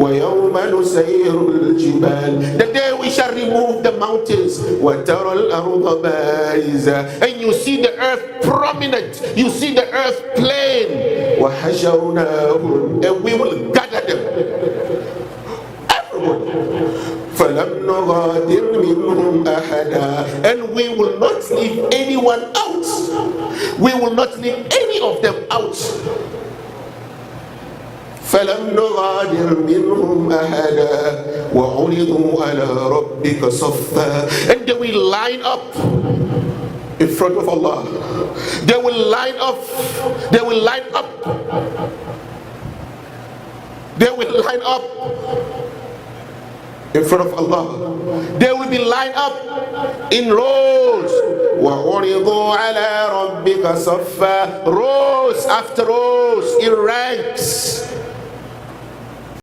وَيَوْمَ نُسَيِّرُ الْجِبَالِ, the day we shall remove the mountains. وَتَرَى الْأَرْضَ بَارِزَةً, and you see the earth prominent, you see the earth plain. وَحَشَرْنَاهُمْ, and we will gather them, everyone. فَلَمْ نُغَادِرْ مِنْهُمْ أَحَدًا, and we will not leave anyone out. We will not leave any of them out. فَلَمْ نُغَادِرْ مِنْهُمْ أَحَدًا وَعُرِضُوا عَلَى رَبِّكَ صَفًّا, and they will line up in front of Allah. They will line up. They will line up. They will line up in front of Allah. They will be lined up in rows. وَعُرِضُوا عَلَى رَبِّكَ صَفًّا, rows after rows, in ranks.